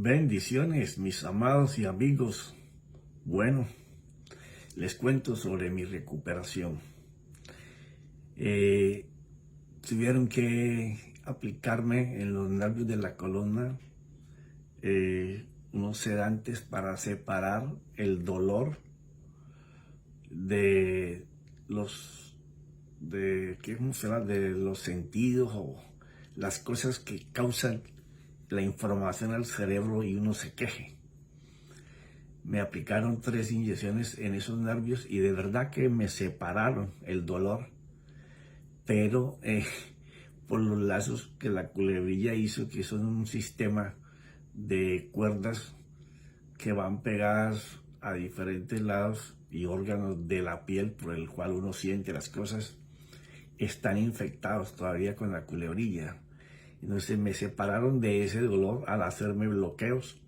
Bendiciones, mis amados y amigos. Bueno, les cuento sobre mi recuperación. Tuvieron que aplicarme en los nervios de la columna unos sedantes para separar el dolor de de los sentidos o las cosas que causan la información al cerebro y uno se queje. Me aplicaron 3 inyecciones en esos nervios y de verdad que me separaron el dolor, pero por los lazos que la culebrilla hizo, que son un sistema de cuerdas que van pegadas a diferentes lados y órganos de la piel por el cual uno siente las cosas, están infectados todavía con la culebrilla. Entonces me separaron de ese dolor al hacerme bloqueos.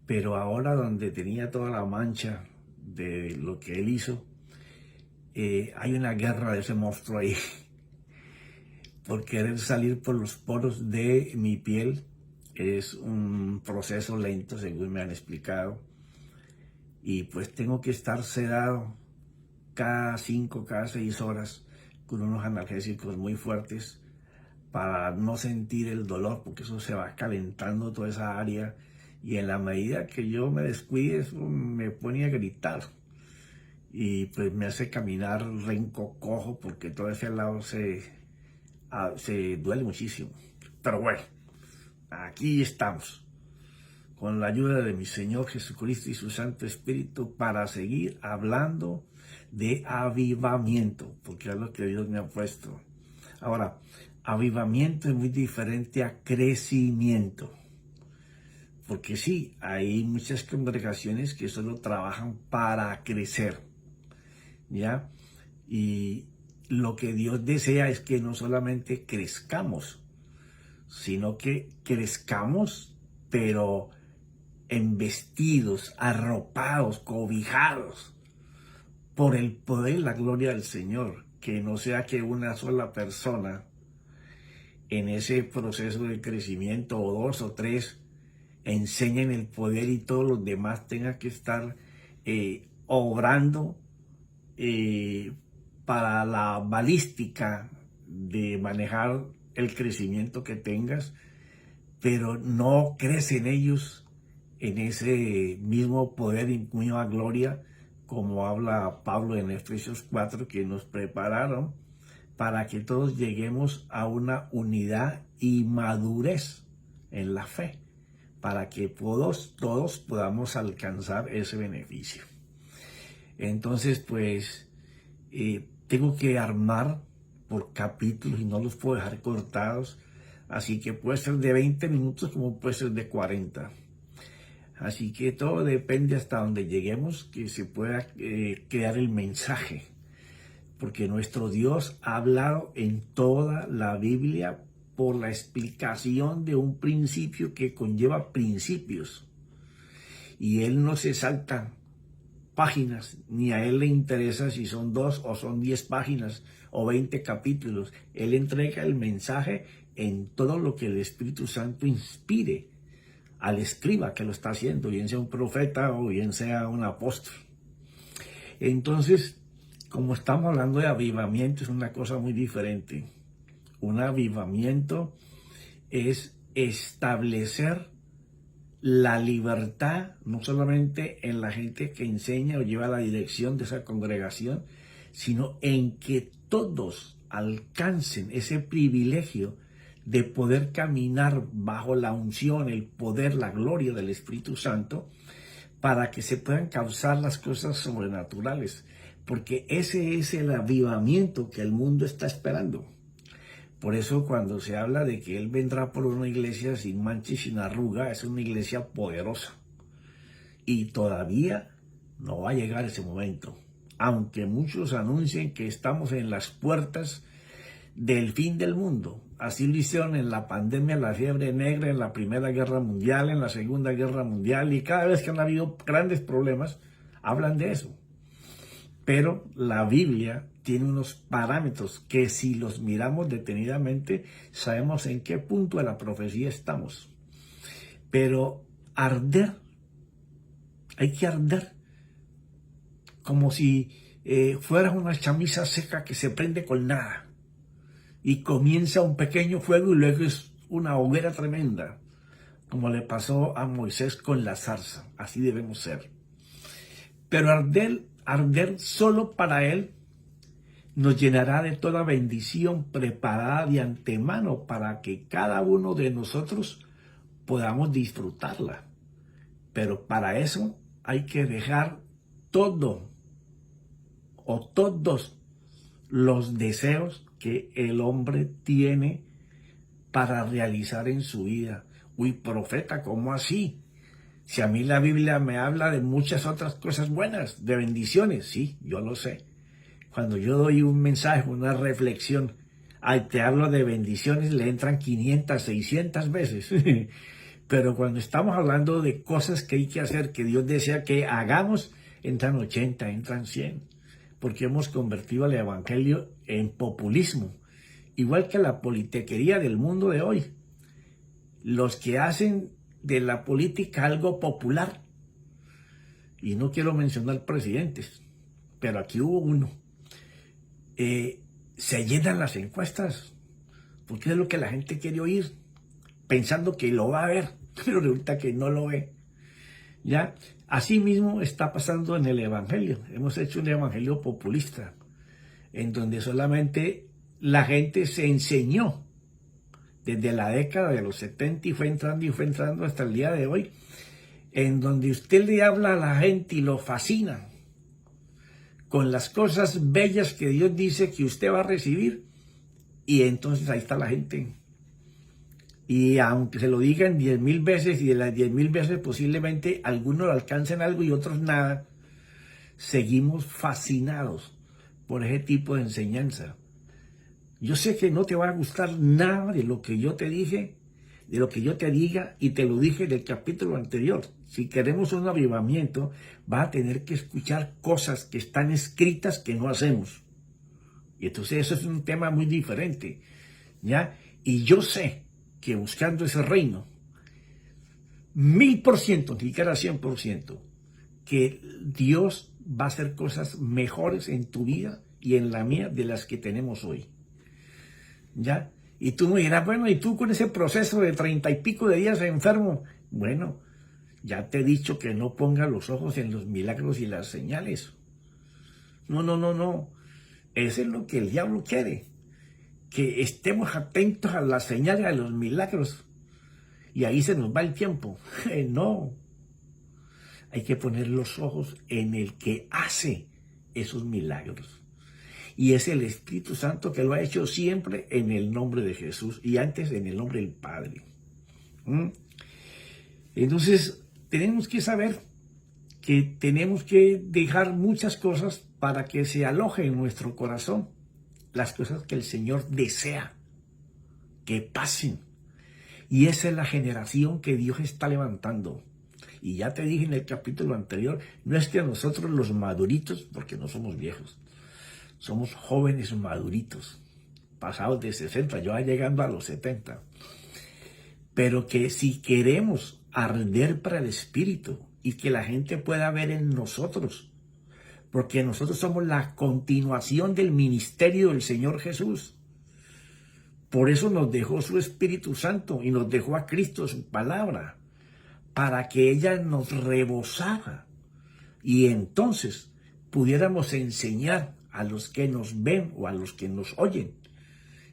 Pero ahora donde tenía toda la mancha de lo que él hizo, hay una guerra de ese monstruo ahí por querer salir por los poros de mi piel. Es un proceso lento, según me han explicado. Y pues tengo que estar sedado cada 6 horas con unos analgésicos muy fuertes para no sentir el dolor, porque eso se va calentando toda esa área. Y en la medida que yo me descuide, eso me pone a gritar. Y pues me hace caminar renco, cojo, porque todo ese lado se duele muchísimo. Pero bueno, aquí estamos, con la ayuda de mi Señor Jesucristo y su Santo Espíritu, para seguir hablando de avivamiento, porque es lo que Dios me ha puesto. Ahora, avivamiento es muy diferente a crecimiento. Porque sí, hay muchas congregaciones que solo trabajan para crecer, ¿ya? Y lo que Dios desea es que no solamente crezcamos, sino que crezcamos, pero embestidos, arropados, cobijados por el poder y la gloria del Señor. Que no sea que una sola persona en ese proceso de crecimiento, o 2 o 3, enseñen el poder y todos los demás tengan que estar obrando para la balística de manejar el crecimiento que tengas, pero no crecen ellos en ese mismo poder y misma gloria, como habla Pablo en Efesios 4, que nos prepararon para que todos lleguemos a una unidad y madurez en la fe, para que todos podamos alcanzar ese beneficio. Entonces, pues, tengo que armar por capítulos y no los puedo dejar cortados, así que puede ser de 20 minutos como puede ser de 40. Así que todo depende hasta donde lleguemos, que se pueda crear el mensaje, porque nuestro Dios ha hablado en toda la Biblia por la explicación de un principio que conlleva principios. Y Él no se salta páginas, ni a Él le interesa si son 2 o son 10 páginas o 20 capítulos. Él entrega el mensaje en todo lo que el Espíritu Santo inspire al escriba que lo está haciendo, bien sea un profeta o bien sea un apóstol. Entonces, como estamos hablando de avivamiento, es una cosa muy diferente. Un avivamiento es establecer la libertad, no solamente en la gente que enseña o lleva la dirección de esa congregación, sino en que todos alcancen ese privilegio de poder caminar bajo la unción, el poder, la gloria del Espíritu Santo, para que se puedan causar las cosas sobrenaturales, porque ese es el avivamiento que el mundo está esperando. Por eso cuando se habla de que Él vendrá por una iglesia sin mancha y sin arruga, es una iglesia poderosa. Y todavía no va a llegar ese momento, aunque muchos anuncien que estamos en las puertas del fin del mundo. Así lo hicieron en la pandemia, la fiebre negra, en la Primera Guerra Mundial, en la Segunda Guerra Mundial, y cada vez que han habido grandes problemas, hablan de eso. Pero la Biblia tiene unos parámetros que, si los miramos detenidamente, sabemos en qué punto de la profecía estamos. Pero arder. Hay que arder. Como si fuera una chamisa seca que se prende con nada. Y comienza un pequeño fuego y luego es una hoguera tremenda. Como le pasó a Moisés con la zarza. Así debemos ser. Pero arder solo para Él nos llenará de toda bendición preparada de antemano para que cada uno de nosotros podamos disfrutarla. Pero para eso hay que dejar todo o todos los deseos que el hombre tiene para realizar en su vida. Uy, profeta, ¿cómo así? Si a mí la Biblia me habla de muchas otras cosas buenas, de bendiciones, sí, yo lo sé. Cuando yo doy un mensaje, una reflexión, te hablo de bendiciones, le entran 500, 600 veces. Pero cuando estamos hablando de cosas que hay que hacer, que Dios desea que hagamos, entran 80, entran 100. Porque hemos convertido el evangelio en populismo. Igual que la politiquería del mundo de hoy. Los que hacen de la política algo popular. Y no quiero mencionar presidentes, pero aquí hubo uno. Se llenan las encuestas, porque es lo que la gente quiere oír, pensando que lo va a ver, pero resulta que no lo ve. ¿Ya? Así mismo está pasando en el evangelio. Hemos hecho un evangelio populista, en donde solamente la gente se enseñó desde la década de los 70 y fue entrando hasta el día de hoy, en donde usted le habla a la gente y lo fascina con las cosas bellas que Dios dice que usted va a recibir, y entonces ahí está la gente. Y aunque se lo digan 10,000 veces, y de las 10,000 veces posiblemente algunos alcancen algo y otros nada, seguimos fascinados por ese tipo de enseñanza. Yo sé que no te va a gustar nada de lo que yo te dije, de lo que yo te diga, y te lo dije en el capítulo anterior. Si queremos un avivamiento, vas a tener que escuchar cosas que están escritas que no hacemos. Y entonces eso es un tema muy diferente, ¿ya? Y yo sé que buscando ese reino, 1000%, ni siquiera 100%, que Dios va a hacer cosas mejores en tu vida y en la mía de las que tenemos hoy. ¿Ya? Y tú me dirás, bueno, y tú con ese proceso de 30 y pico de días enfermo, bueno, ya te he dicho que no pongas los ojos en los milagros y las señales. No. Eso es lo que el diablo quiere, que estemos atentos a las señales, a los milagros, y ahí se nos va el tiempo. No, hay que poner los ojos en el que hace esos milagros. Y es el Espíritu Santo que lo ha hecho siempre en el nombre de Jesús y antes en el nombre del Padre. Entonces, tenemos que saber que tenemos que dejar muchas cosas para que se aloje en nuestro corazón las cosas que el Señor desea que pasen. Y esa es la generación que Dios está levantando. Y ya te dije en el capítulo anterior, no es que a nosotros los maduritos, porque no somos viejos, somos jóvenes maduritos, pasados de 60, yo llegando a los 70. Pero que si queremos arder para el Espíritu y que la gente pueda ver en nosotros, porque nosotros somos la continuación del ministerio del Señor Jesús. Por eso nos dejó su Espíritu Santo y nos dejó a Cristo su palabra, para que ella nos rebosara y entonces pudiéramos enseñar a los que nos ven o a los que nos oyen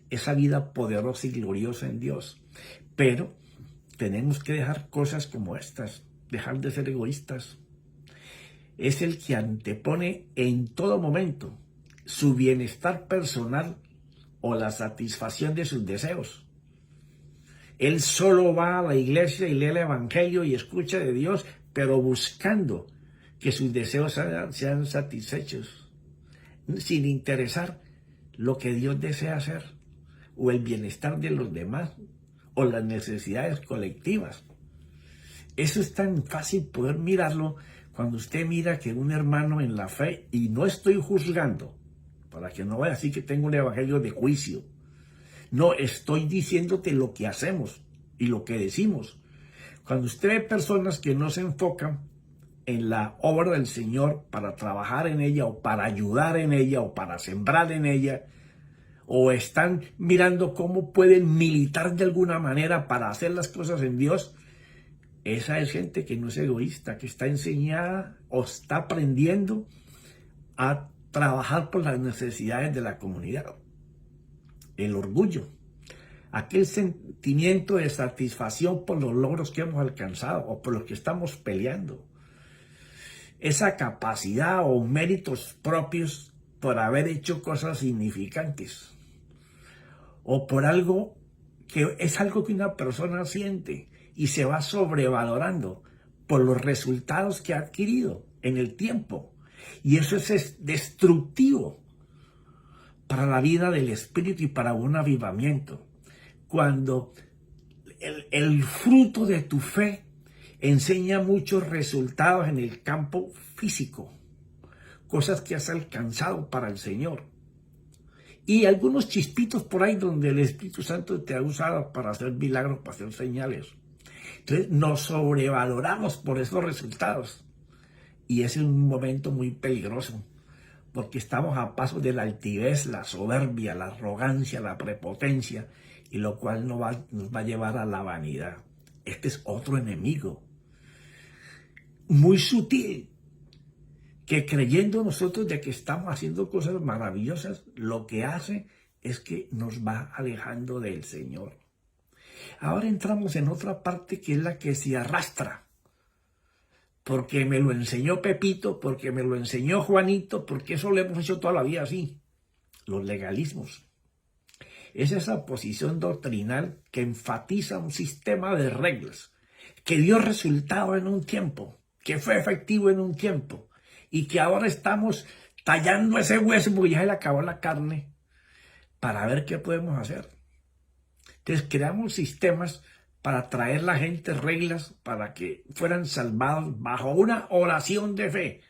esa vida poderosa y gloriosa en Dios. Pero tenemos que dejar cosas como estas, dejar de ser egoístas. Es el que antepone en todo momento su bienestar personal o la satisfacción de sus deseos. Él solo va a la iglesia y lee el evangelio y escucha de Dios, pero buscando que sus deseos sean satisfechos, sin interesar lo que Dios desea hacer, o el bienestar de los demás, o las necesidades colectivas. Eso es tan fácil poder mirarlo cuando usted mira que un hermano en la fe, y no estoy juzgando, para que no vaya así que tengo un evangelio de juicio. No, estoy diciéndote lo que hacemos y lo que decimos. Cuando usted ve personas que no se enfocan en la obra del Señor para trabajar en ella o para ayudar en ella o para sembrar en ella, o están mirando cómo pueden militar de alguna manera para hacer las cosas en Dios, esa es gente que no es egoísta, que está enseñada o está aprendiendo a trabajar por las necesidades de la comunidad. El orgullo, aquel sentimiento de satisfacción por los logros que hemos alcanzado o por los que estamos peleando, esa capacidad o méritos propios por haber hecho cosas significantes, o por algo que es algo que una persona siente y se va sobrevalorando por los resultados que ha adquirido en el tiempo. Y eso es destructivo para la vida del espíritu y para un avivamiento. Cuando el fruto de tu fe enseña muchos resultados en el campo físico, cosas que has alcanzado para el Señor. Y algunos chispitos por ahí donde el Espíritu Santo te ha usado para hacer milagros, para hacer señales. Entonces nos sobrevaloramos por esos resultados. Y ese es un momento muy peligroso, porque estamos a paso de la altivez, la soberbia, la arrogancia, la prepotencia, y lo cual nos va a llevar a la vanidad. Este es otro enemigo, muy sutil, que creyendo nosotros de que estamos haciendo cosas maravillosas, lo que hace es que nos va alejando del Señor. Ahora entramos en otra parte que es la que se arrastra, porque me lo enseñó Pepito, porque me lo enseñó Juanito, porque eso lo hemos hecho toda la vida así. Los legalismos. Es esa posición doctrinal que enfatiza un sistema de reglas, que dio resultado en un tiempo, que fue efectivo en un tiempo, y que ahora estamos tallando ese hueso porque ya se le acabó la carne para ver qué podemos hacer. Entonces creamos sistemas para traer a la gente reglas para que fueran salvados bajo una oración de fe,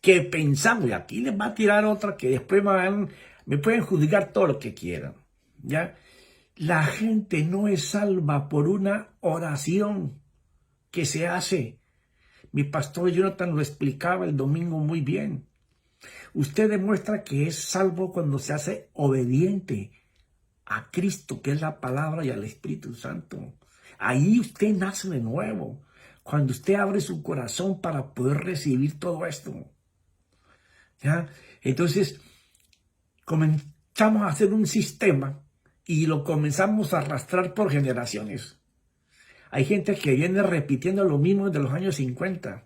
que pensamos, y aquí les va a tirar otra que después me pueden juzgar todo lo que quieran, ¿ya? La gente no es salva por una oración que se hace. Mi pastor Jonathan lo explicaba el domingo muy bien. Usted demuestra que es salvo cuando se hace obediente a Cristo, que es la palabra, y al Espíritu Santo. Ahí usted nace de nuevo, cuando usted abre su corazón para poder recibir todo esto. ¿Ya? Entonces, comenzamos a hacer un sistema y lo comenzamos a arrastrar por generaciones. Hay gente que viene repitiendo lo mismo de los años 50,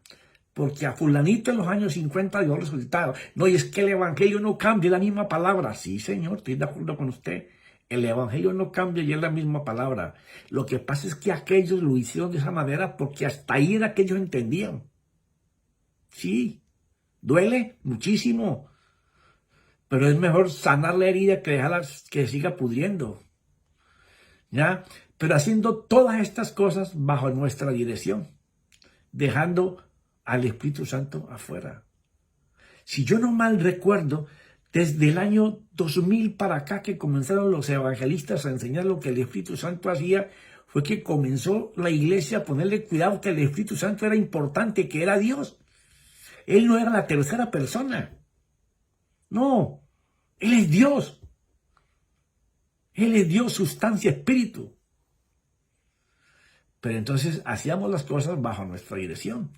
porque a fulanito en los años 50 dio resultados. No, y es que el evangelio no cambia, es la misma palabra. Sí, señor, estoy de acuerdo con usted. El evangelio no cambia y es la misma palabra. Lo que pasa es que aquellos lo hicieron de esa manera porque hasta ahí era que ellos entendían. Sí, duele muchísimo, pero es mejor sanar la herida que dejarla que siga pudriendo. ¿Ya? Pero haciendo todas estas cosas bajo nuestra dirección, dejando al Espíritu Santo afuera. Si yo no mal recuerdo, desde el año 2000 para acá que comenzaron los evangelistas a enseñar lo que el Espíritu Santo hacía, fue que comenzó la iglesia a ponerle cuidado que el Espíritu Santo era importante, que era Dios. Él no era la tercera persona. No, Él es Dios. Él es Dios, sustancia, espíritu. Pero entonces hacíamos las cosas bajo nuestra dirección,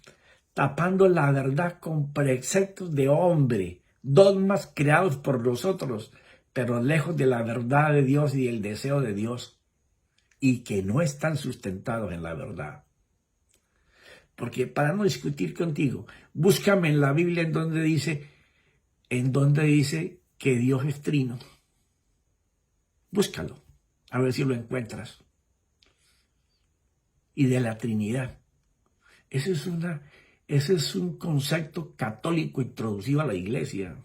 tapando la verdad con preceptos de hombre, dogmas creados por nosotros, pero lejos de la verdad de Dios y el deseo de Dios, y que no están sustentados en la verdad. Porque para no discutir contigo, búscame en la Biblia en donde dice que Dios es trino. Búscalo, a ver si lo encuentras. Y de la Trinidad. Ese es un concepto católico introducido a la iglesia.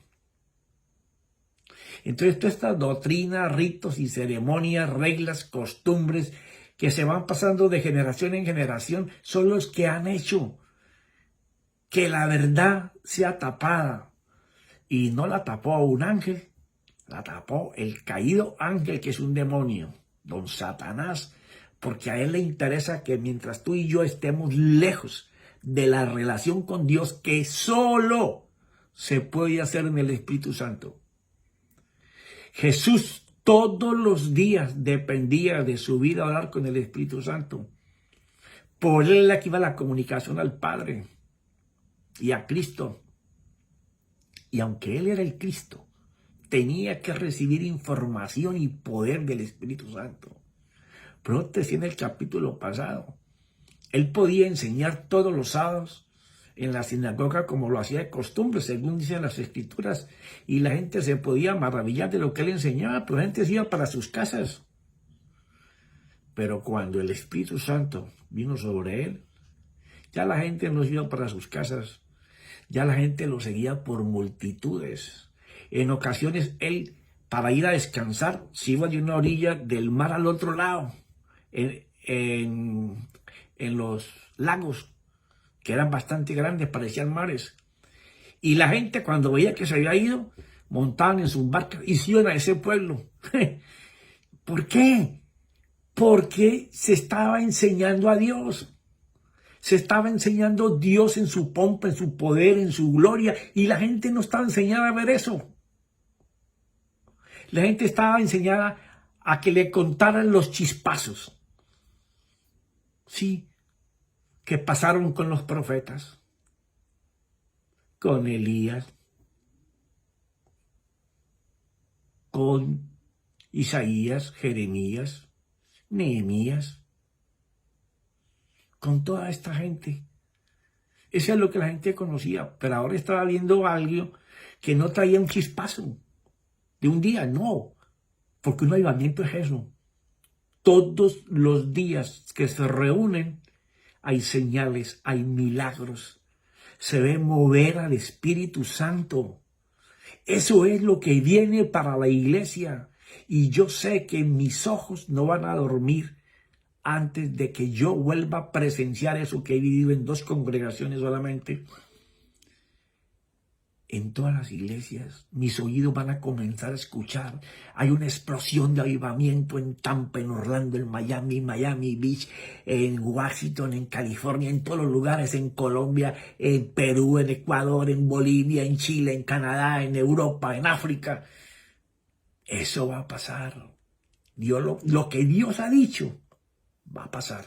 Entonces, todas estas doctrinas, ritos y ceremonias, reglas, costumbres que se van pasando de generación en generación son los que han hecho que la verdad sea tapada. Y no la tapó un ángel, la tapó el caído ángel, que es un demonio, don Satanás, porque a Él le interesa que mientras tú y yo estemos lejos de la relación con Dios, que solo se puede hacer en el Espíritu Santo. Jesús todos los días dependía de su vida a orar con el Espíritu Santo. Por Él la que iba la comunicación al Padre y a Cristo. Y aunque Él era el Cristo, tenía que recibir información y poder del Espíritu Santo. Pero te decía en el capítulo pasado, Él podía enseñar todos los sábados en la sinagoga como lo hacía de costumbre, según dicen las Escrituras, y la gente se podía maravillar de lo que Él enseñaba, pero la gente se iba para sus casas. Pero cuando el Espíritu Santo vino sobre Él, ya la gente no se iba para sus casas, ya la gente lo seguía por multitudes. En ocasiones Él, para ir a descansar, se iba de una orilla del mar al otro lado, en los lagos, que eran bastante grandes, parecían mares. Y la gente, cuando veía que se había ido, montaban en sus barcas y se iban a ese pueblo. ¿Por qué? Porque se estaba enseñando a Dios. Se estaba enseñando Dios en su pompa, en su poder, en su gloria. Y la gente no estaba enseñada a ver eso. La gente estaba enseñada a que le contaran los chispazos. Sí, que pasaron con los profetas, con Elías, con Isaías, Jeremías, Nehemías, con toda esta gente. Eso es lo que la gente conocía, pero ahora estaba viendo algo que no traía un chispazo de un día, no, porque un avivamiento es eso. Todos los días que se reúnen hay señales, hay milagros, se ve mover al Espíritu Santo. Eso es lo que viene para la iglesia. Y yo sé que mis ojos no van a dormir antes de que yo vuelva a presenciar eso que he vivido en 2 congregaciones solamente. En todas las iglesias, mis oídos van a comenzar a escuchar. Hay una explosión de avivamiento en Tampa, en Orlando, en Miami Beach, en Washington, en California, en todos los lugares, en Colombia, en Perú, en Ecuador, en Bolivia, en Chile, en Canadá, en Europa, en África. Eso va a pasar. Lo que Dios ha dicho va a pasar.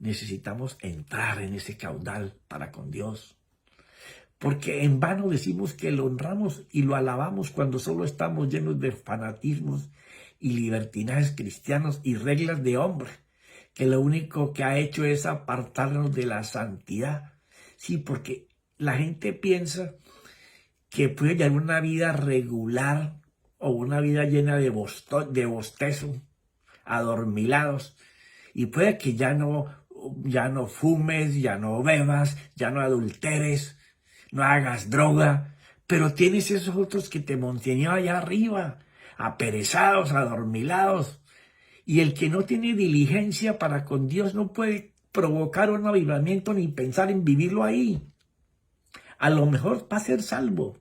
Necesitamos entrar en ese caudal para con Dios. Porque en vano decimos que lo honramos y lo alabamos cuando solo estamos llenos de fanatismos y libertinajes cristianos y reglas de hombre, que lo único que ha hecho es apartarnos de la santidad. Sí, porque la gente piensa que puede llevar una vida regular o una vida llena de bostezo, adormilados, y puede que ya no fumes, ya no bebas, ya no adulteres, no hagas droga, pero tienes esos otros que te montañean allá arriba, aperezados, adormilados. Y el que no tiene diligencia para con Dios no puede provocar un avivamiento ni pensar en vivirlo ahí. A lo mejor va a ser salvo,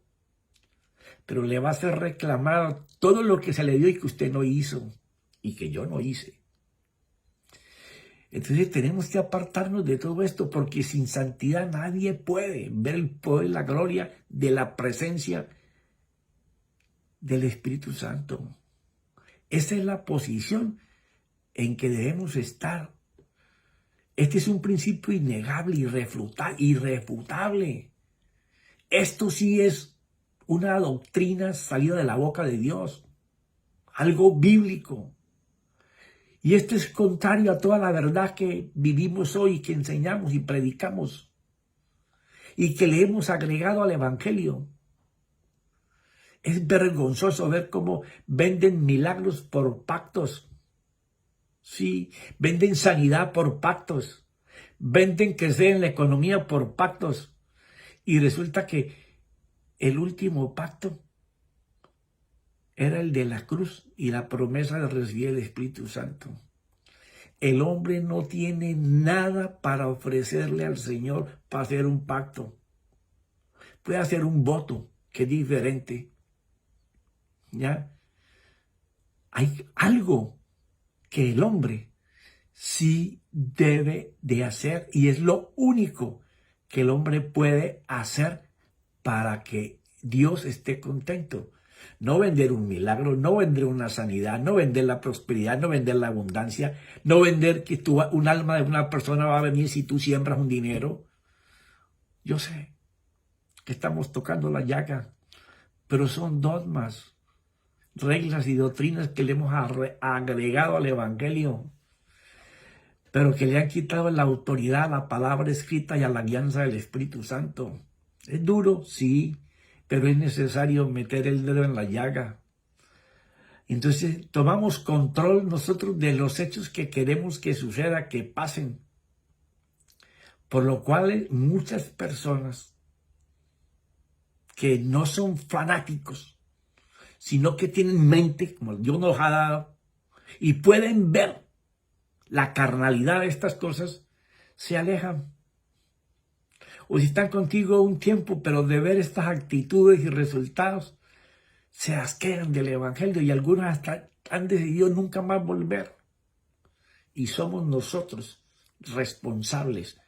pero le va a ser reclamado todo lo que se le dio y que usted no hizo y que yo no hice. Entonces tenemos que apartarnos de todo esto, porque sin santidad nadie puede ver el poder, la gloria de la presencia del Espíritu Santo. Esa es la posición en que debemos estar. Este es un principio innegable, irrefutable. Esto sí es una doctrina salida de la boca de Dios, algo bíblico. Y esto es contrario a toda la verdad que vivimos hoy, que enseñamos y predicamos, y que le hemos agregado al Evangelio. Es vergonzoso ver cómo venden milagros por pactos. Sí, venden sanidad por pactos. Venden crecer en la economía por pactos. Y resulta que el último pacto era el de la cruz y la promesa de recibir el Espíritu Santo. El hombre no tiene nada para ofrecerle al Señor para hacer un pacto. Puede hacer un voto, que es diferente. ¿Ya? Hay algo que el hombre sí debe de hacer, y es lo único que el hombre puede hacer para que Dios esté contento. No vender un milagro, no vender una sanidad, no vender la prosperidad, no vender la abundancia, no vender que un alma de una persona va a venir si tú siembras un dinero. Yo sé que estamos tocando la llaga, pero son dogmas, reglas y doctrinas que le hemos agregado al Evangelio, pero que le han quitado la autoridad a la palabra escrita y a la alianza del Espíritu Santo. Es duro, sí, pero es necesario meter el dedo en la llaga. Entonces tomamos control nosotros de los hechos que queremos que suceda, que pasen. Por lo cual muchas personas que no son fanáticos, sino que tienen mente, como Dios nos ha dado, y pueden ver la carnalidad de estas cosas, se alejan. O si están contigo un tiempo, pero de ver estas actitudes y resultados, se asquean del Evangelio, y algunos hasta han decidido nunca más volver. Y somos nosotros responsables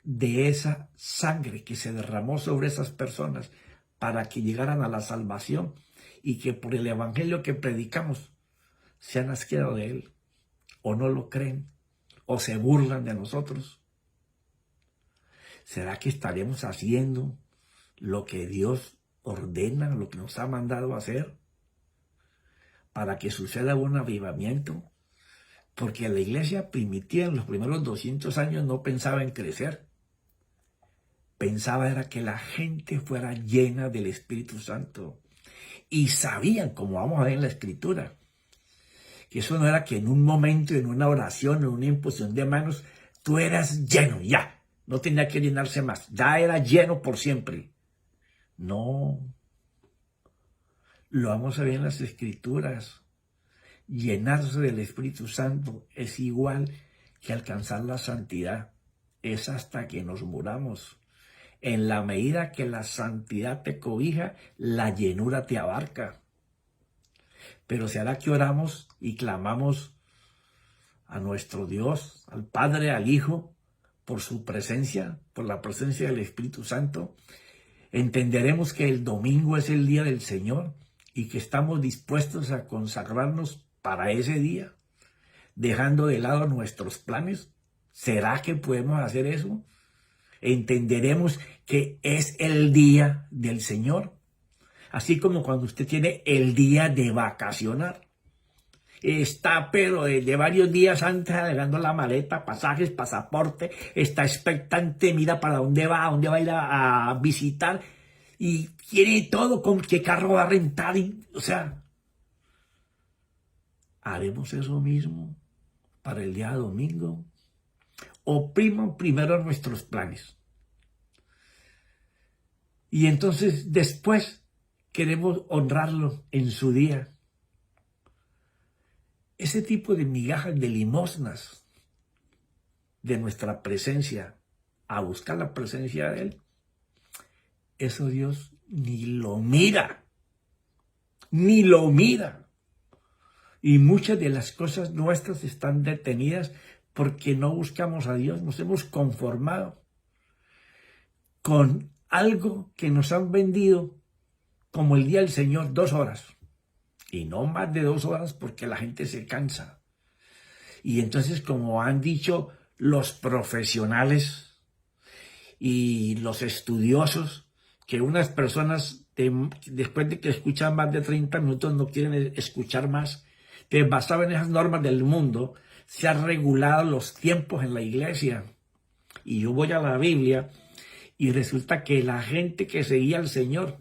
de esa sangre que se derramó sobre esas personas para que llegaran a la salvación, y que por el Evangelio que predicamos se han asqueado de él, o no lo creen, o se burlan de nosotros. ¿Será que estaremos haciendo lo que Dios ordena, lo que nos ha mandado hacer, para que suceda un avivamiento? Porque la iglesia primitiva en los primeros 200 años no pensaba en crecer. Pensaba era que la gente fuera llena del Espíritu Santo. Y sabían, como vamos a ver en la Escritura, que eso no era que en un momento, en una oración, en una imposición de manos, tú eras lleno, ya. No tenía que llenarse más. Ya era lleno por siempre. No. Lo vamos a ver en las Escrituras. Llenarse del Espíritu Santo es igual que alcanzar la santidad. Es hasta que nos muramos. En la medida que la santidad te cobija, la llenura te abarca. Pero se hará que oramos y clamamos a nuestro Dios, al Padre, al Hijo, por su presencia, por la presencia del Espíritu Santo. Entenderemos que el domingo es el día del Señor y que estamos dispuestos a consagrarnos para ese día, dejando de lado nuestros planes. ¿Será que podemos hacer eso? Entenderemos que es el día del Señor, así como cuando usted tiene el día de vacacionar. Está, pero de varios días antes, agregando la maleta, pasajes, pasaporte, está expectante, mira para dónde va a ir a visitar, y quiere todo, con qué carro va a rentar, o sea, haremos eso mismo para el día domingo. Opriman primero nuestros planes. Y entonces después queremos honrarlo en su día. Ese tipo de migajas, de limosnas de nuestra presencia, a buscar la presencia de Él, eso Dios ni lo mira, ni lo mira. Y muchas de las cosas nuestras están detenidas porque no buscamos a Dios. Nos hemos conformado con algo que nos han vendido como el día del Señor, 2 horas. Y no más de 2 horas, porque la gente se cansa. Y entonces, como han dicho los profesionales y los estudiosos, que unas personas después de que escuchan más de 30 minutos no quieren escuchar más, que basado en esas normas del mundo, se han regulado los tiempos en la iglesia. Y yo voy a la Biblia y resulta que la gente que seguía al Señor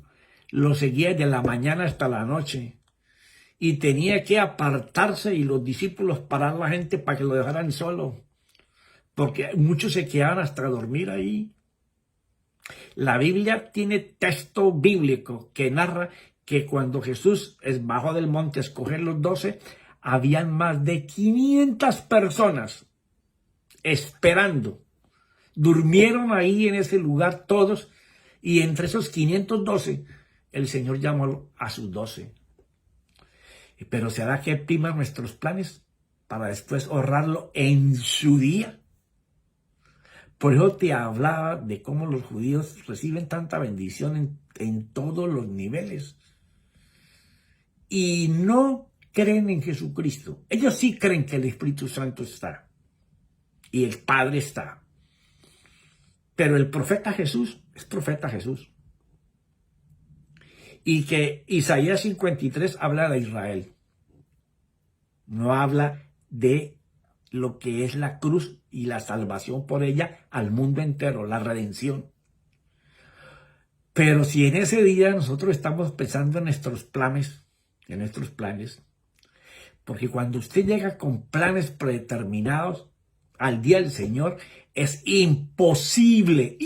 lo seguía de la mañana hasta la noche. Y tenía que apartarse y los discípulos parar a la gente para que lo dejaran solo, porque muchos se quedaban hasta dormir ahí. La Biblia tiene texto bíblico que narra que cuando Jesús bajó del monte a escoger los 12, habían más de 500 personas esperando. Durmieron ahí en ese lugar todos, y entre esos 512, el Señor llamó a sus 12. Pero ¿será que priman nuestros planes? para después ahorrarlo en su día. Por eso te hablaba de cómo los judíos reciben tanta bendición en todos los niveles. Y no creen en Jesucristo. Ellos sí creen que el Espíritu Santo está. Y el Padre está. Pero el profeta Jesús es profeta Jesús. Y que Isaías 53 habla de Israel. No habla de lo que es la cruz y la salvación por ella al mundo entero, la redención. Pero si en ese día nosotros estamos pensando en nuestros planes, porque cuando usted llega con planes predeterminados al día del Señor, es imposible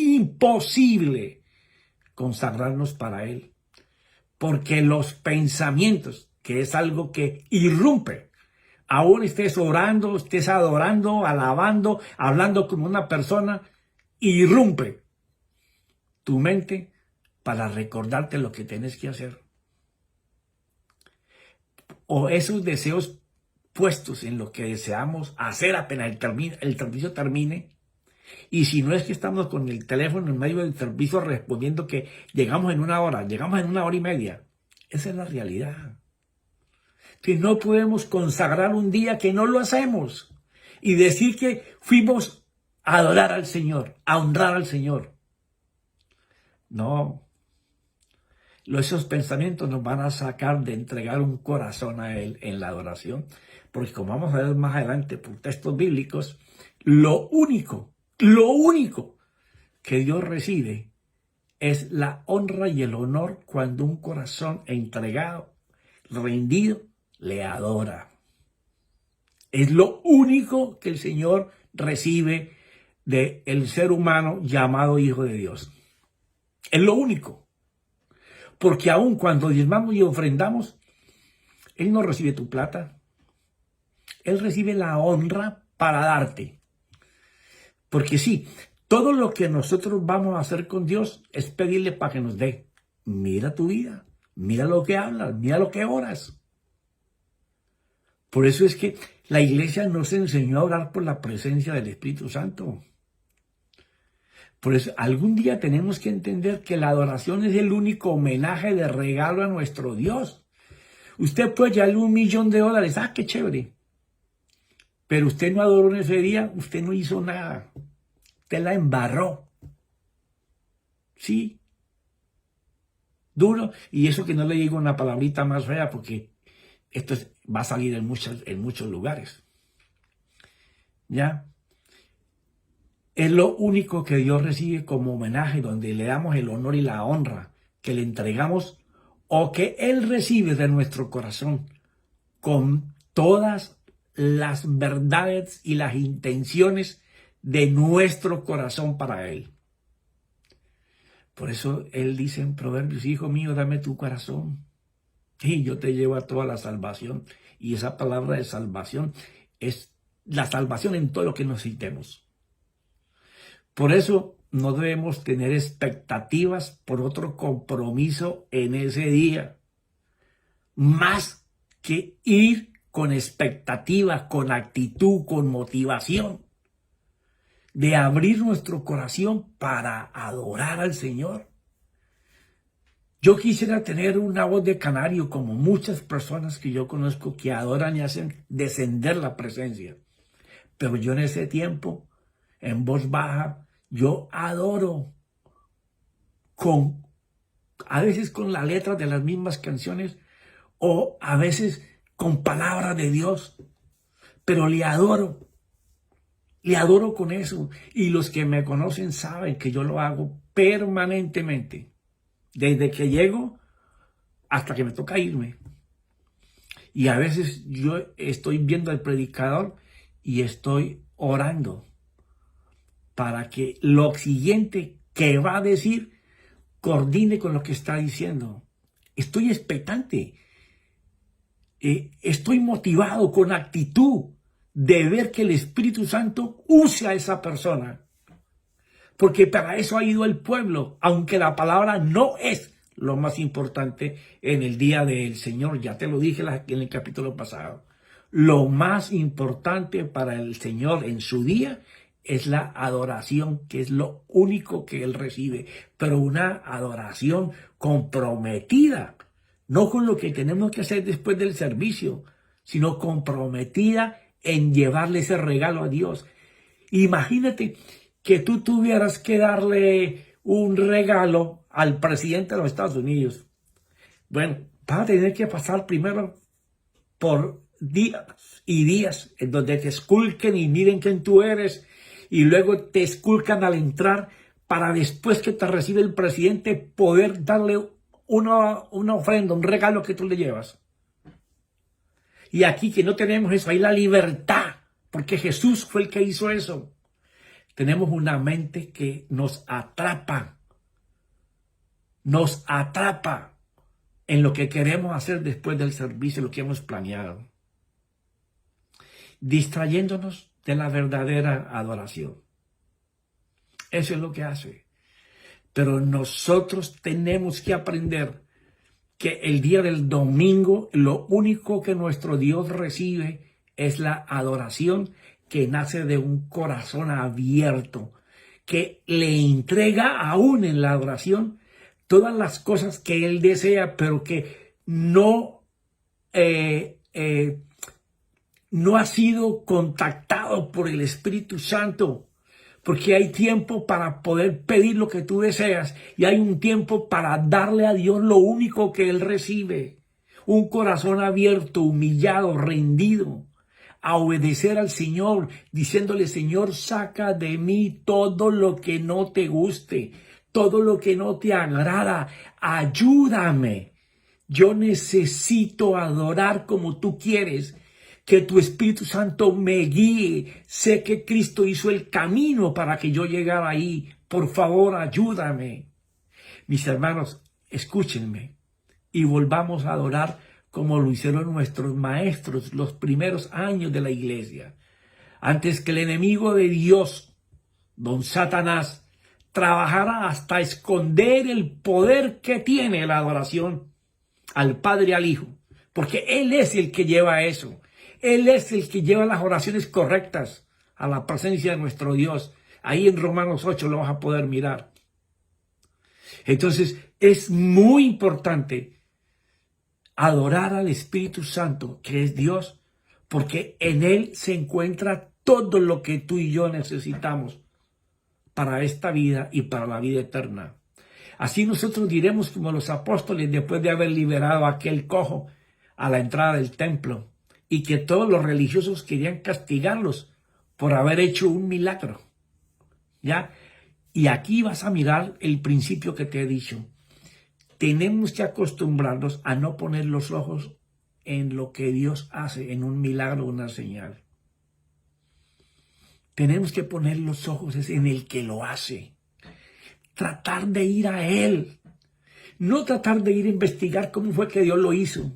consagrarnos para Él. Porque los pensamientos, que es algo que irrumpe, aún estés orando, estés adorando, alabando, hablando con una persona, irrumpe tu mente para recordarte lo que tienes que hacer. O esos deseos puestos en lo que deseamos hacer apenas el servicio termine. Y si no es que estamos con el teléfono en medio del servicio respondiendo que llegamos en 1 hora, llegamos en 1 hora y media. Esa es la realidad. Que no podemos consagrar un día que no lo hacemos y decir que fuimos a adorar al Señor, a honrar al Señor. No. Esos pensamientos nos van a sacar de entregar un corazón a Él en la adoración. Porque como vamos a ver más adelante por textos bíblicos, lo único que Dios recibe es la honra y el honor cuando un corazón entregado, rendido, le adora. Es lo único que el Señor recibe del ser humano llamado hijo de Dios. Es lo único. Porque aun cuando diezmamos y ofrendamos, Él no recibe tu plata. Él recibe la honra para darte. Porque sí, todo lo que nosotros vamos a hacer con Dios es pedirle para que nos dé. Mira tu vida, mira lo que hablas, mira lo que oras. Por eso es que la iglesia nos enseñó a orar por la presencia del Espíritu Santo. Por eso algún día tenemos que entender que la adoración es el único homenaje de regalo a nuestro Dios. Usted puede darle $1.000.000. ¡Ah, qué chévere! Pero usted no adoró en ese día, usted no hizo nada. Usted la embarró. Sí. Duro. Y eso que no le digo una palabrita más fea porque esto va a salir en muchos lugares. ¿Ya? Es lo único que Dios recibe como homenaje, donde le damos el honor y la honra que le entregamos o que Él recibe de nuestro corazón con todas las verdades y las intenciones de nuestro corazón para Él. Por eso Él dice en Proverbios, hijo mío, dame tu corazón y yo te llevo a toda la salvación. Y esa palabra de salvación es la salvación en todo lo que necesitemos. Por eso no debemos tener expectativas por otro compromiso en ese día, más que ir con expectativa, con actitud, con motivación, de abrir nuestro corazón para adorar al Señor. Yo quisiera tener una voz de canario como muchas personas que yo conozco que adoran y hacen descender la presencia. Pero yo en ese tiempo, en voz baja, yo adoro a veces con la letra de las mismas canciones o a veces con palabras de Dios, pero le adoro con eso. Y los que me conocen saben que yo lo hago permanentemente, desde que llego hasta que me toca irme. Y a veces yo estoy viendo al predicador y estoy orando para que lo siguiente que va a decir coordine con lo que está diciendo. Estoy expectante. Estoy motivado con actitud de ver que el Espíritu Santo use a esa persona. Porque para eso ha ido el pueblo, aunque la palabra no es lo más importante en el día del Señor. Ya te lo dije en el capítulo pasado. lo más importante para el Señor en su día es la adoración, que es lo único que Él recibe, pero una adoración comprometida, no con lo que tenemos que hacer después del servicio, sino comprometida en llevarle ese regalo a Dios. Imagínate que tú tuvieras que darle un regalo al presidente de los Estados Unidos. Bueno, vas a tener que pasar primero por días y días en donde te esculquen y miren quién tú eres, y luego te esculcan al entrar para después que te recibe el presidente poder darle una ofrenda, un regalo que tú le llevas. Y aquí que no tenemos eso, hay la libertad, porque Jesús fue el que hizo eso. Tenemos una mente que nos atrapa en lo que queremos hacer después del servicio, lo que hemos planeado, distrayéndonos de la verdadera adoración. Eso es lo que hace. Pero nosotros tenemos que aprender que el día del domingo lo único que nuestro Dios recibe es la adoración que nace de un corazón abierto, que le entrega aún en la adoración todas las cosas que Él desea, pero que no ha sido contactado por el Espíritu Santo. Porque hay tiempo para poder pedir lo que tú deseas y hay un tiempo para darle a Dios lo único que Él recibe. Un corazón abierto, humillado, rendido, a obedecer al Señor, diciéndole: Señor, saca de mí todo lo que no te guste, todo lo que no te agrada, ayúdame. Yo necesito adorar como tú quieres. Que tu Espíritu Santo me guíe. Sé que Cristo hizo el camino para que yo llegara ahí. Por favor, ayúdame. Mis hermanos, escúchenme y volvamos a adorar como lo hicieron nuestros maestros los primeros años de la iglesia. Antes que el enemigo de Dios, don Satanás, trabajara hasta esconder el poder que tiene la adoración al Padre y al Hijo. Porque Él es el que lleva eso. Él es el que lleva las oraciones correctas a la presencia de nuestro Dios. Ahí en Romanos 8 lo vas a poder mirar. Entonces, es muy importante adorar al Espíritu Santo, que es Dios, porque en Él se encuentra todo lo que tú y yo necesitamos para esta vida y para la vida eterna. Así nosotros diremos como los apóstoles después de haber liberado a aquel cojo a la entrada del templo, y que todos los religiosos querían castigarlos por haber hecho un milagro. ¿Ya? Y aquí vas a mirar el principio que te he dicho. Tenemos que acostumbrarnos a no poner los ojos en lo que Dios hace, en un milagro o una señal. Tenemos que poner los ojos en el que lo hace. Tratar de ir a Él. No tratar de ir a investigar cómo fue que Dios lo hizo.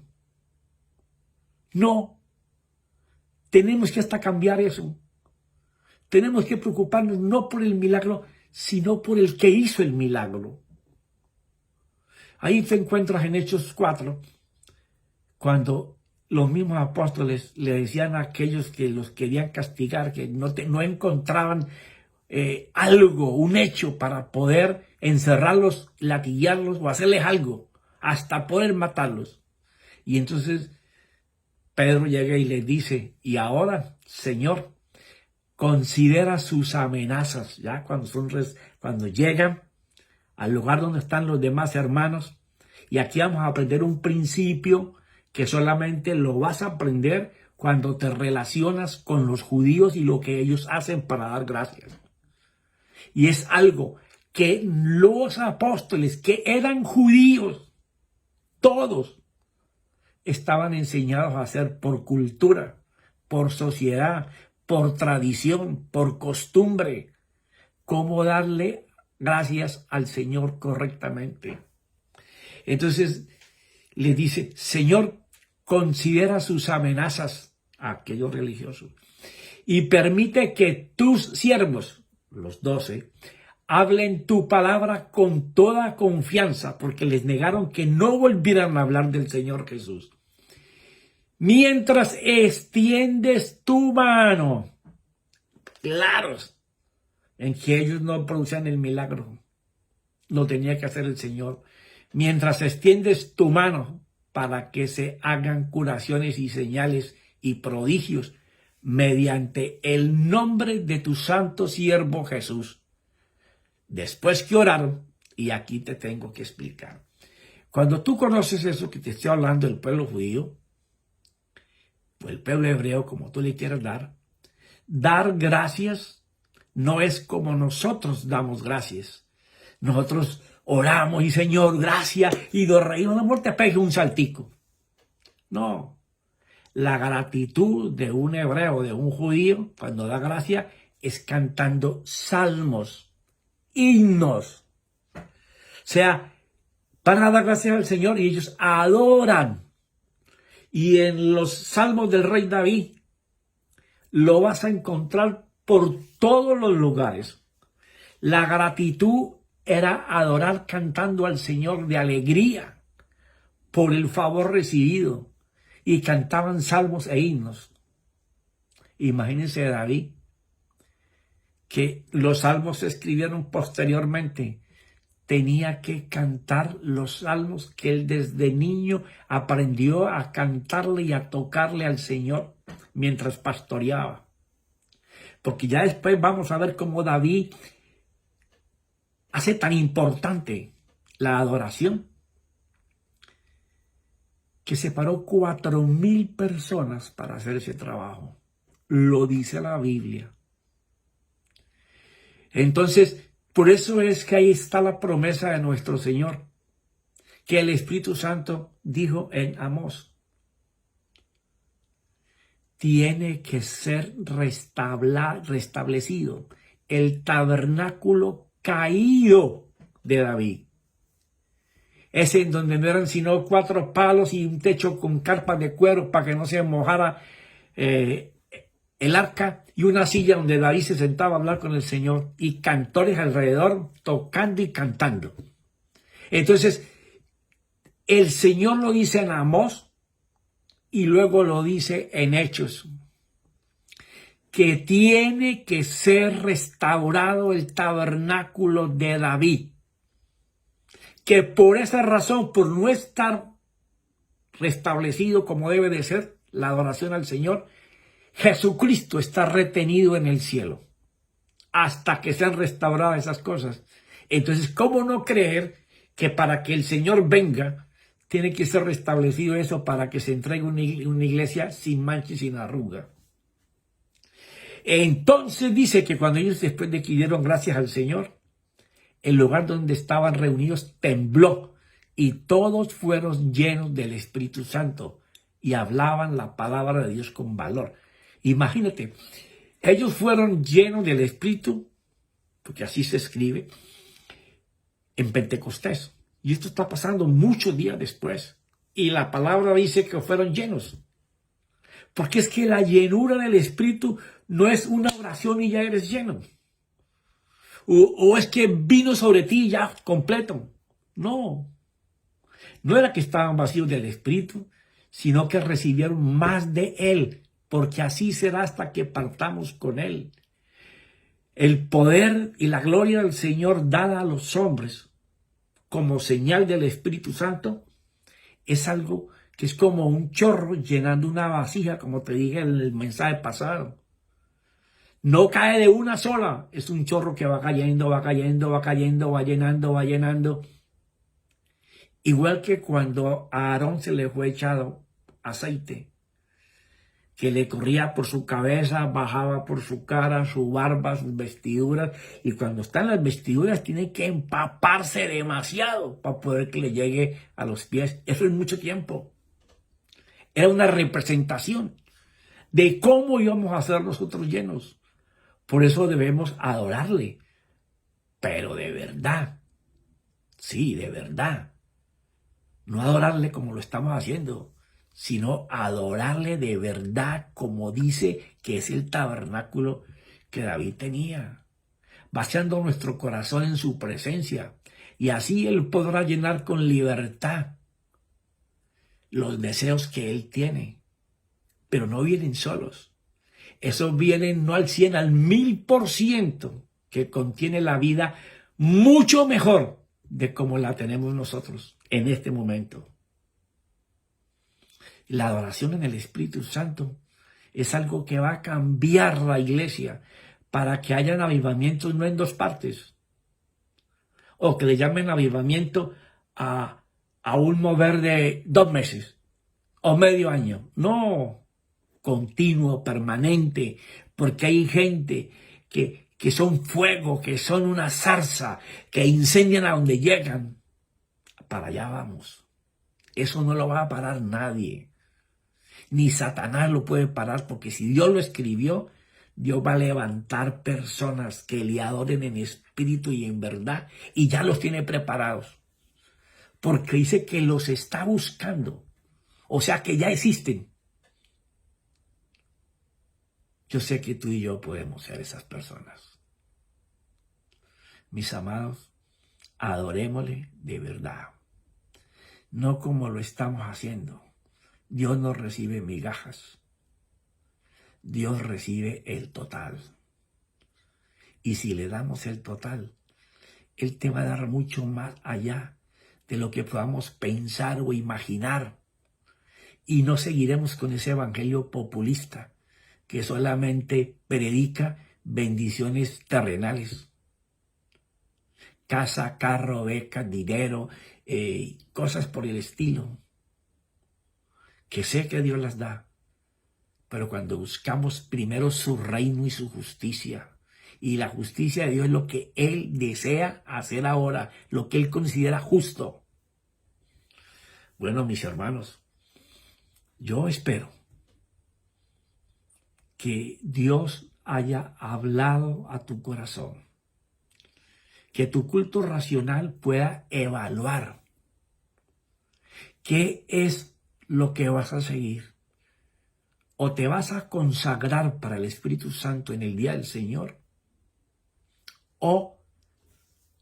No. Tenemos que hasta cambiar eso. Tenemos que preocuparnos no por el milagro, sino por el que hizo el milagro. Ahí te encuentras en Hechos 4, cuando los mismos apóstoles le decían a aquellos que los querían castigar, que no encontraban algo, un hecho para poder encerrarlos, latillarlos o hacerles algo, hasta poder matarlos. Y entonces Pedro llega y les dice: y ahora, Señor, considera sus amenazas, ya cuando llegan al lugar donde están los demás hermanos. Y aquí vamos a aprender un principio que solamente lo vas a aprender cuando te relacionas con los judíos y lo que ellos hacen para dar gracias. Y es algo que los apóstoles, que eran judíos, todos, estaban enseñados a hacer por cultura, por sociedad, por tradición, por costumbre, cómo darle gracias al Señor correctamente. Entonces le dice: Señor, considera sus amenazas a aquellos religiosos y permite que tus siervos, los 12, hablen tu palabra con toda confianza, porque les negaron que no volvieran a hablar del Señor Jesús. mientras extiendes tu mano. Claros en que ellos no producían el milagro. Lo tenía que hacer el Señor. Mientras extiendes tu mano para que se hagan curaciones y señales y prodigios mediante el nombre de tu santo siervo Jesús. Después que oraron, y aquí te tengo que explicar. Cuando tú conoces eso que te estoy hablando del pueblo judío, o el pueblo hebreo, como tú le quieras dar gracias no es como nosotros damos gracias. Nosotros oramos y Señor, gracias, y nos reímos, amor, te pegue un saltico. No, la gratitud de un hebreo, de un judío, cuando da gracia, es cantando salmos, himnos. O sea, van a dar gracias al Señor y ellos adoran. Y en los salmos del rey David lo vas a encontrar por todos los lugares. La gratitud era adorar cantando al Señor de alegría por el favor recibido. Y cantaban salmos e himnos. Imagínense David, que los salmos se escribieron posteriormente. Tenía que cantar los salmos que él desde niño aprendió a cantarle y a tocarle al Señor mientras pastoreaba. Porque ya después vamos a ver cómo David hace tan importante la adoración que separó 4,000 personas para hacer ese trabajo. Lo dice la Biblia. Entonces, por eso es que ahí está la promesa de nuestro Señor, que el Espíritu Santo dijo en Amós. Tiene que ser restablecido el tabernáculo caído de David. Ese en donde no eran sino 4 palos y un techo con carpas de cuero para que no se mojara el arca, y una silla donde David se sentaba a hablar con el Señor y cantores alrededor tocando y cantando. Entonces, el Señor lo dice en Amós y luego lo dice en Hechos, que tiene que ser restaurado el tabernáculo de David, que por esa razón, por no estar restablecido como debe de ser la adoración al Señor, Jesucristo está retenido en el cielo hasta que sean restauradas esas cosas. Entonces, ¿cómo no creer que para que el Señor venga tiene que ser restablecido eso para que se entregue una iglesia sin mancha y sin arruga? Entonces dice que cuando ellos, después de que dieron gracias al Señor, el lugar donde estaban reunidos tembló y todos fueron llenos del Espíritu Santo y hablaban la palabra de Dios con valor. Imagínate, ellos fueron llenos del Espíritu, porque así se escribe, en Pentecostés. Y esto está pasando muchos días después. Y la palabra dice que fueron llenos. Porque es que la llenura del Espíritu no es una oración y ya eres lleno. O es que vino sobre ti ya completo. No. No era que estaban vacíos del Espíritu, sino que recibieron más de Él. Porque así será hasta que partamos con Él. El poder y la gloria del Señor dada a los hombres como señal del Espíritu Santo es algo que es como un chorro llenando una vasija, como te dije en el mensaje pasado. No cae de una sola, es un chorro que va cayendo, va cayendo, va cayendo, va llenando, va llenando. Igual que cuando a Aarón se le fue echado aceite, que le corría por su cabeza, bajaba por su cara, su barba, sus vestiduras, y cuando están las vestiduras tiene que empaparse demasiado para poder que le llegue a los pies. Eso es mucho tiempo. Era una representación de cómo íbamos a ser nosotros llenos. Por eso debemos adorarle, pero de verdad. Sí, de verdad. No adorarle como lo estamos haciendo, sino adorarle de verdad, como dice que es el tabernáculo que David tenía, vaciando nuestro corazón en su presencia, y así Él podrá llenar con libertad los deseos que Él tiene. pero no vienen solos. Esos vienen no al 100, al 1000%, que contiene la vida mucho mejor de como la tenemos nosotros en este momento. La adoración en el Espíritu Santo es algo que va a cambiar la iglesia para que haya avivamientos no en dos partes, o que le llamen avivamiento a un mover de 2 meses o medio año. No, continuo, permanente, porque hay gente que son fuego, que son una zarza, que incendian a donde llegan. Para allá vamos. Eso no lo va a parar nadie. Ni Satanás lo puede parar, porque si Dios lo escribió, Dios va a levantar personas que le adoren en espíritu y en verdad, y ya los tiene preparados. Porque dice que los está buscando. O sea que ya existen. Yo sé que tú y yo podemos ser esas personas. Mis amados, adorémosle de verdad. No como lo estamos haciendo. Dios no recibe migajas. Dios recibe el total. Y si le damos el total, Él te va a dar mucho más allá de lo que podamos pensar o imaginar. Y no seguiremos con ese evangelio populista que solamente predica bendiciones terrenales. Casa, carro, beca, dinero, cosas por el estilo. Que sé que Dios las da. Pero cuando buscamos primero su reino y su justicia, y la justicia de Dios es lo que Él desea hacer ahora, lo que Él considera justo. Bueno, mis hermanos, yo espero que Dios haya hablado a tu corazón, que tu culto racional pueda evaluar qué es lo que vas a seguir. O te vas a consagrar para el Espíritu Santo en el día del Señor, o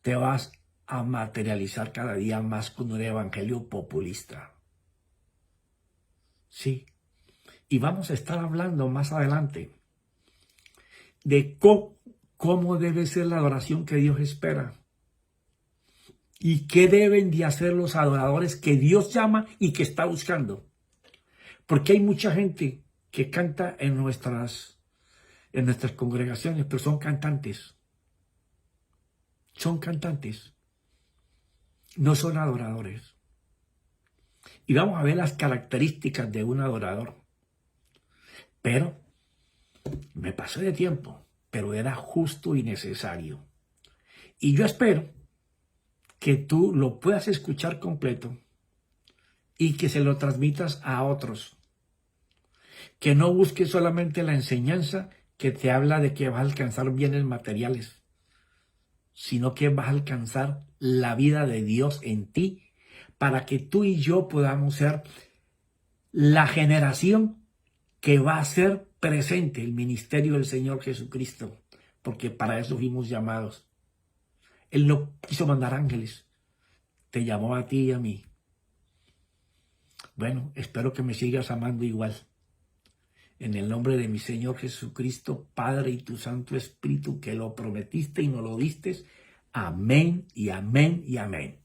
te vas a materializar cada día más con un evangelio populista. Sí. Y vamos a estar hablando más adelante de cómo debe ser la adoración que Dios espera. Y qué deben de hacer los adoradores que Dios llama y que está buscando. Porque hay mucha gente que canta en nuestras congregaciones, pero son cantantes. Son cantantes. No son adoradores. Y vamos a ver las características de un adorador. Pero me pasé de tiempo, pero era justo y necesario. Y yo espero que tú lo puedas escuchar completo y que se lo transmitas a otros. Que no busques solamente la enseñanza que te habla de que vas a alcanzar bienes materiales, sino que vas a alcanzar la vida de Dios en ti, para que tú y yo podamos ser la generación que va a ser presente el ministerio del Señor Jesucristo, porque para eso fuimos llamados. Él no quiso mandar ángeles, te llamó a ti y a mí. Bueno, espero que me sigas amando igual. En el nombre de mi Señor Jesucristo, Padre y tu Santo Espíritu, que lo prometiste y nos lo diste. Amén y amén y amén.